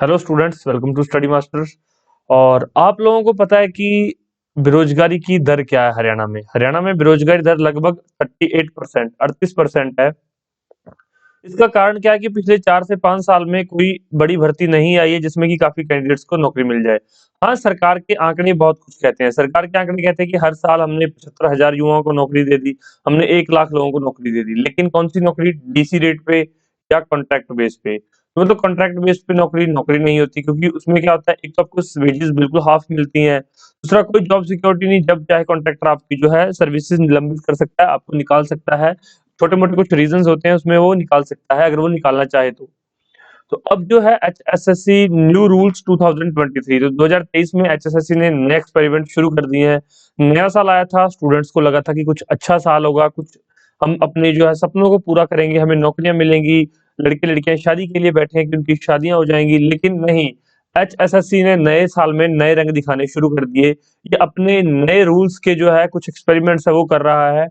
Hello students, welcome to study masters. और आप लोगों को पता है कि बेरोजगारी की दर क्या है हरियाणा में बेरोजगारी दर लगभग 38% 38% है। इसका कारण क्या है कि पिछले 4 से 5 साल में कोई बड़ी भर्ती नहीं आई है जिसमें कि काफी कैंडिडेट्स को नौकरी मिल जाए। हाँ, सरकार के आंकड़े बहुत कुछ कहते हैं। सरकार के आंकड़े कहते हैं कि हर साल हमने 75,000 युवाओं को नौकरी दे दी, हमने 1 लाख लोगों को नौकरी दे दी। लेकिन कौन सी नौकरी? डीसी रेट पे या कॉन्ट्रैक्ट बेस पे? तो मतलब कॉन्ट्रैक्ट बेस पे नौकरी नौकरी नहीं होती, क्योंकि उसमें क्या होता है, एक तो आपको वेजेस बिल्कुल हाफ मिलती हैं, दूसरा कोई जॉब सिक्योरिटी नहीं। जब चाहे कॉन्ट्रैक्टर आपकी जो है सर्विसेज निलंबित कर सकता है, आपको निकाल सकता है। छोटे मोटे कुछ रीजंस होते हैं, उसमें वो निकाल सकता है अगर वो निकालना चाहे तो अब जो है एचएसएससी न्यू रूल्स 2023, तो 2023 में एचएसएससी ने नए एक्सपेरिमेंट शुरू कर दिए हैं। नया साल आया था, स्टूडेंट्स को लगा था कि कुछ अच्छा साल होगा, कुछ हम अपने जो है सपनों को पूरा करेंगे, हमें नौकरियां मिलेंगी, लड़के लड़कियां शादी के लिए बैठे हैं कि उनकी शादियां हो जाएंगी। लेकिन नहीं, एचएसएससी ने नए साल में नए रंग दिखाने शुरू कर दिए। ये अपने नए रूल्स के जो है कुछ एक्सपेरिमेंट्स है वो कर रहा है।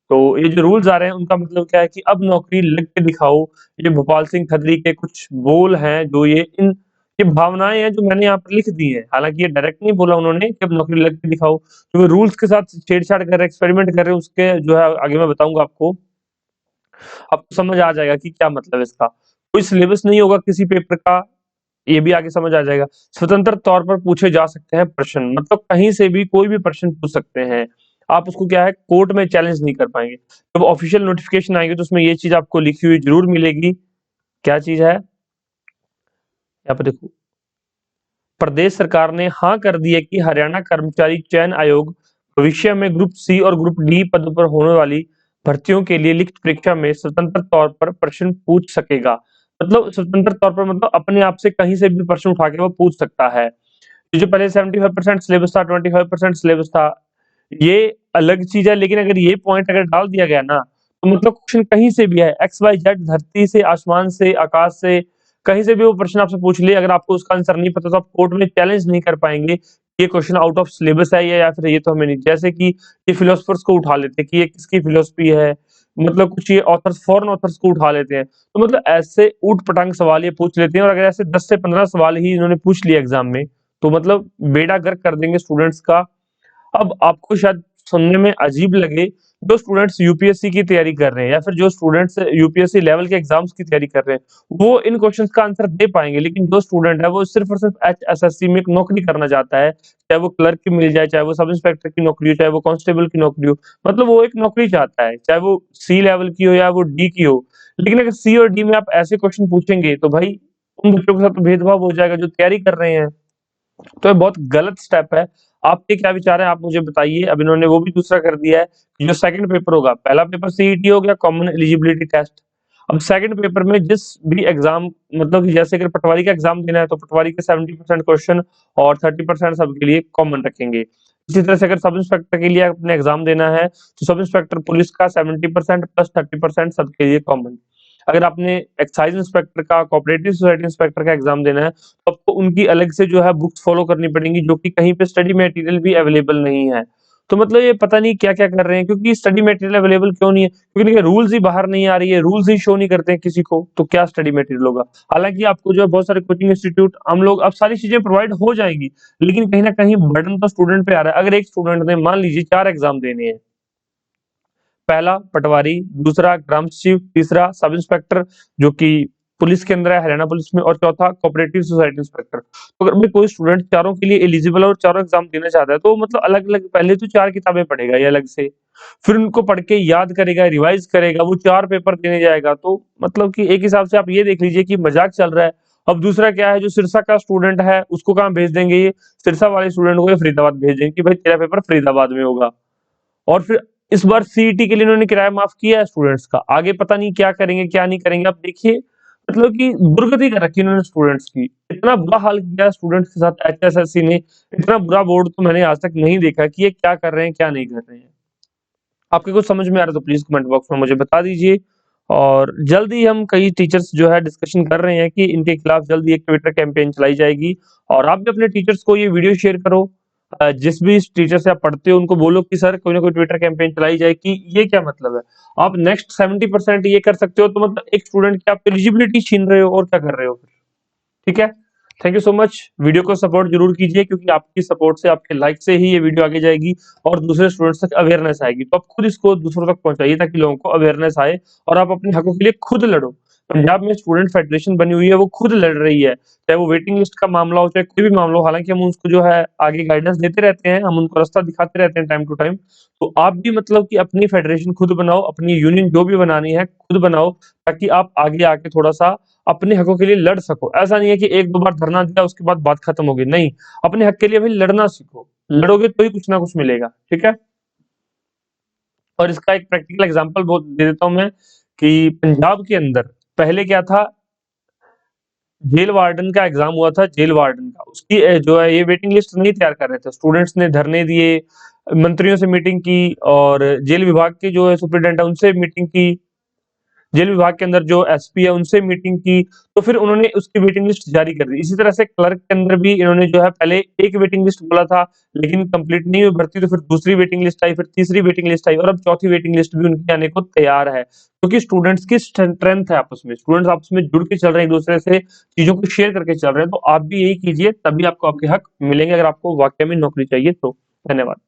तो ये जो रूल्स आ रहे हैं उनका मतलब क्या है कि अब नौकरी लग के दिखाओ। ये भोपाल सिंह खत्री के कुछ बोल हैं, जो ये भावनाएं हैं जो मैंने यहाँ पर लिख दी हैं। हालांकि ये डायरेक्ट नहीं बोला उन्होंने कि अब नौकरी लग के दिखाओ। जो वो रूल्स के साथ छेड़छाड़ कर रहे, एक्सपेरिमेंट कर रहे हैं, उसके जो है आगे मैं बताऊंगा आपको समझ आ जाएगा कि क्या मतलब है इसका। कोई सिलेबस नहीं होगा किसी पेपर का, ये भी आगे समझ आ जाएगा। स्वतंत्र तौर पर पूछे जा सकते हैं प्रश्न, मतलब कहीं से भी कोई भी प्रश्न पूछ सकते हैं। आप उसको क्या है, कोर्ट में चैलेंज नहीं कर पाएंगे। जब ऑफिशियल नोटिफिकेशन आएंगे तो उसमें ये चीज आपको लिखी हुई जरूर मिलेगी। क्या चीज है, यहाँ पे देखो। प्रदेश सरकार ने हाँ कर दी है कि हरियाणा कर्मचारी चयन आयोग भविष्य में ग्रुप सी और ग्रुप डी पदों पर होने वाली भर्तियों के लिए लिखित परीक्षा में स्वतंत्र तौर पर प्रश्न पूछ सकेगा। मतलब स्वतंत्र तौर पर मतलब अपने आप से कहीं से भी प्रश्न उठा के वो पूछ सकता है। जो पहले 75% सिलेबस था, 25% सिलेबस था, ये अलग चीज है। लेकिन अगर ये पॉइंट अगर डाल दिया गया ना, तो मतलब क्वेश्चन कहीं से भी है, एक्स वाई जेड, धरती से, आसमान से, आकाश से, कहीं से भी वो प्रश्न आपसे पूछ लिए, अगर आपको उसका आंसर नहीं पता तो आप कोर्ट में चैलेंज नहीं कर पाएंगे ये क्वेश्चन आउट ऑफ सिलेबस है या फिर ये तो हमें नहीं। जैसे कि ये फिलोसफर्स को उठा लेते हैं कि ये किसकी फिलोसफी है, मतलब कुछ ये ऑथर्स, फॉरेन ऑथर्स को उठा लेते हैं। तो मतलब ऐसे ऊट पटांग सवाल ये पूछ लेते हैं, और अगर ऐसे 10 से 15 सवाल ही इन्होंने पूछ लिए एग्जाम में, तो मतलब बेड़ा गर्क कर देंगे स्टूडेंट्स का। अब आपको शायद सुनने में अजीब लगे, जो स्टूडेंट्स यूपीएससी की तैयारी कर रहे हैं या फिर जो स्टूडेंट्स यूपीएससी लेवल के एग्जाम्स की तैयारी कर रहे हैं, वो इन क्वेश्चंस का आंसर दे पाएंगे। लेकिन जो स्टूडेंट है वो सिर्फ और सिर्फ एचएसएससी में एक नौकरी करना चाहता है, चाहे वो क्लर्क की मिल जाए, चाहे वो सब इंस्पेक्टर की नौकरी हो, चाहे वो कांस्टेबल की नौकरी हो, मतलब वो एक नौकरी चाहता है, चाहे वो सी लेवल की हो या वो डी की हो। लेकिन अगर सी और डी में आप ऐसे क्वेश्चन पूछेंगे तो भाई उन बच्चों के साथ तो भेदभाव हो जाएगा जो तैयारी कर रहे हैं। तो ये बहुत गलत स्टेप है। आपके क्या विचार है, आप मुझे बताइए। अब इन्होंने वो भी दूसरा कर दिया है कि जो सेकंड पेपर होगा, पहला पेपर सीईटी हो गया, कॉमन एलिजिबिलिटी टेस्ट। अब सेकंड पेपर में जिस भी एग्जाम, मतलब कि जैसे अगर पटवारी का एग्जाम देना है तो पटवारी के 70% क्वेश्चन और 30% सबके लिए कॉमन रखेंगे। इसी तरह से अगर सब इंस्पेक्टर के लिए अपने एग्जाम देना है तो सब इंस्पेक्टर पुलिस का 70% प्लस 30% सबके लिए कॉमन। अगर आपने एक्साइज इंस्पेक्टर का, कोऑपरेटिव सोसाइटी इंस्पेक्टर का एग्जाम देना है तो आपको उनकी अलग से जो है बुक्स फॉलो करनी पड़ेंगी, जो कि कहीं पे स्टडी मटेरियल भी अवेलेबल नहीं है। तो मतलब ये पता नहीं क्या क्या कर रहे हैं, क्योंकि स्टडी मटेरियल अवेलेबल क्यों नहीं है? क्योंकि देखिए रूल्स ही बाहर नहीं आ रही है, रूल्स ही शो नहीं करते हैं किसी को, तो क्या स्टडी मटेरियल होगा? हालांकि आपको जो है बहुत सारे कोचिंग इंस्टीट्यूट, हम लोग अब सारी चीजें प्रोवाइड हो जाएंगी, लेकिन कहीं ना कहीं बर्डन तो स्टूडेंट पे आ रहा है। अगर एक स्टूडेंट ने मान लीजिए 4 एग्जाम देने हैं, पहला पटवारी, दूसरा ग्राम सचिव, तीसरा सब इंस्पेक्टर जो कि पुलिस के अंदर है, हरियाणा पुलिस में, और चौथा कोऑपरेटिव सोसाइटी इंस्पेक्टर। तो अगर भाई कोई स्टूडेंट चारों के लिए एलिजिबल और चारों एग्जाम देना चाहता है तो मतलब अलग अलग पहले तो 4 किताबें पढ़ेगा ये अलग से, फिर उनको पढ़ के याद करेगा, रिवाइज करेगा, वो 4 पेपर देने जाएगा। तो मतलब कि एक हिसाब से आप ये देख लीजिए कि मजाक चल रहा है। अब दूसरा क्या है, जो सिरसा का स्टूडेंट है उसको कहाँ भेज देंगे, ये सिरसा वाले स्टूडेंट को ये फरीदाबाद भेज देंगे कि भाई तेरा पेपर फरीदाबाद में होगा। और फिर इस बार सीईटी के लिए इन्होंने किराया माफ किया है स्टूडेंट्स का, आगे पता नहीं क्या करेंगे क्या नहीं करेंगे। आप देखिए, मतलब कि दुर्गति कर रखी है इन्होंने स्टूडेंट्स की, इतना बुरा हाल किया स्टूडेंट्स के साथ एचएसएससी ने। इतना बुरा बोर्ड तो मैंने आज तक नहीं देखा कि ये क्या कर रहे हैं क्या नहीं कर रहे हैं। आपके कुछ समझ में आ रहा है तो प्लीज कमेंट बॉक्स में मुझे बता दीजिए। और जल्दी हम कई टीचर्स जो है डिस्कशन कर रहे हैं कि इनके खिलाफ जल्दी एक ट्विटर कैंपेन चलाई जाएगी। और आप भी अपने टीचर्स को ये वीडियो शेयर करो। जिस भी टीचर से आप पढ़ते हो उनको बोलो कि सर कोई ना कोई ट्विटर कैंपेन चलाई जाए। कि ये क्या मतलब है, आप नेक्स्ट 70% ये कर सकते हो तो मतलब एक स्टूडेंट की आप एलिजिबिलिटी छीन रहे हो और क्या कर रहे हो फिर? ठीक है। Thank you so much. Video को सपोर्ट जरूर कीजिए, क्योंकि आपकी सपोर्ट से, आपके लाइक से ही ये वीडियो आगे जाएगी और दूसरे स्टूडेंट्स तक अवेयरनेस आएगी। तो आप खुद इसको दूसरों तक पहुंचाइए ताकि लोगों को अवेयरनेस आए और आप अपने हकों के लिए खुद लड़ो। पंजाब में स्टूडेंट फेडरेशन बनी हुई है, वो खुद लड़ रही है, चाहे वो वेटिंग लिस्ट का मामला हो, चाहे कोई भी मामला हो। हालांकि हम उसको जो है आगे गाइडेंस देते रहते हैं, हम उनको रास्ता दिखाते रहते हैं टाइम टू टाइम। तो आप भी मतलब कि अपनी फेडरेशन खुद बनाओ, अपनी यूनियन जो भी बनानी है खुद बनाओ, ताकि आप आगे आके थोड़ा सा अपने हकों के लिए लड़ सको। ऐसा नहीं है कि एक दो बार धरना दिया उसके बाद बात खत्म हो गई, नहीं, अपने हक के लिए भी लड़ना सीखो। लड़ोगे तो ही कुछ ना कुछ मिलेगा, ठीक है। और इसका एक प्रैक्टिकल एग्जांपल बहुत दे देता हूं मैं, कि पंजाब के अंदर पहले क्या था, जेल वार्डन का एग्जाम हुआ था, जेल वार्डन का, उसकी जो है ये वेटिंग लिस्ट नहीं तैयार कर रहे थे, स्टूडेंट्स ने धरने दिए, मंत्रियों से मीटिंग की और जेल विभाग के जो है सुप्रीडेंट है उनसे मीटिंग की, जेल विभाग के अंदर जो एसपी है उनसे मीटिंग की, तो फिर उन्होंने उसकी वेटिंग लिस्ट जारी कर दी। इसी तरह से क्लर्क के अंदर भी इन्होंने जो है पहले एक वेटिंग लिस्ट बोला था, लेकिन कंप्लीट नहीं हुई भर्ती, तो फिर दूसरी वेटिंग लिस्ट आई, फिर तीसरी वेटिंग लिस्ट आई और अब चौथी वेटिंग लिस्ट भी उनकी आने को तैयार है। क्योंकि स्टूडेंट्स की स्ट्रेंथ है आपस में, स्टूडेंट्स आपस में जुड़ के चल रहे हैं, एक दूसरे से चीजों को शेयर करके चल रहे हैं। तो आप भी यही कीजिए, तभी आपको आपके हक मिलेंगे, अगर आपको वाकई में नौकरी चाहिए तो। धन्यवाद।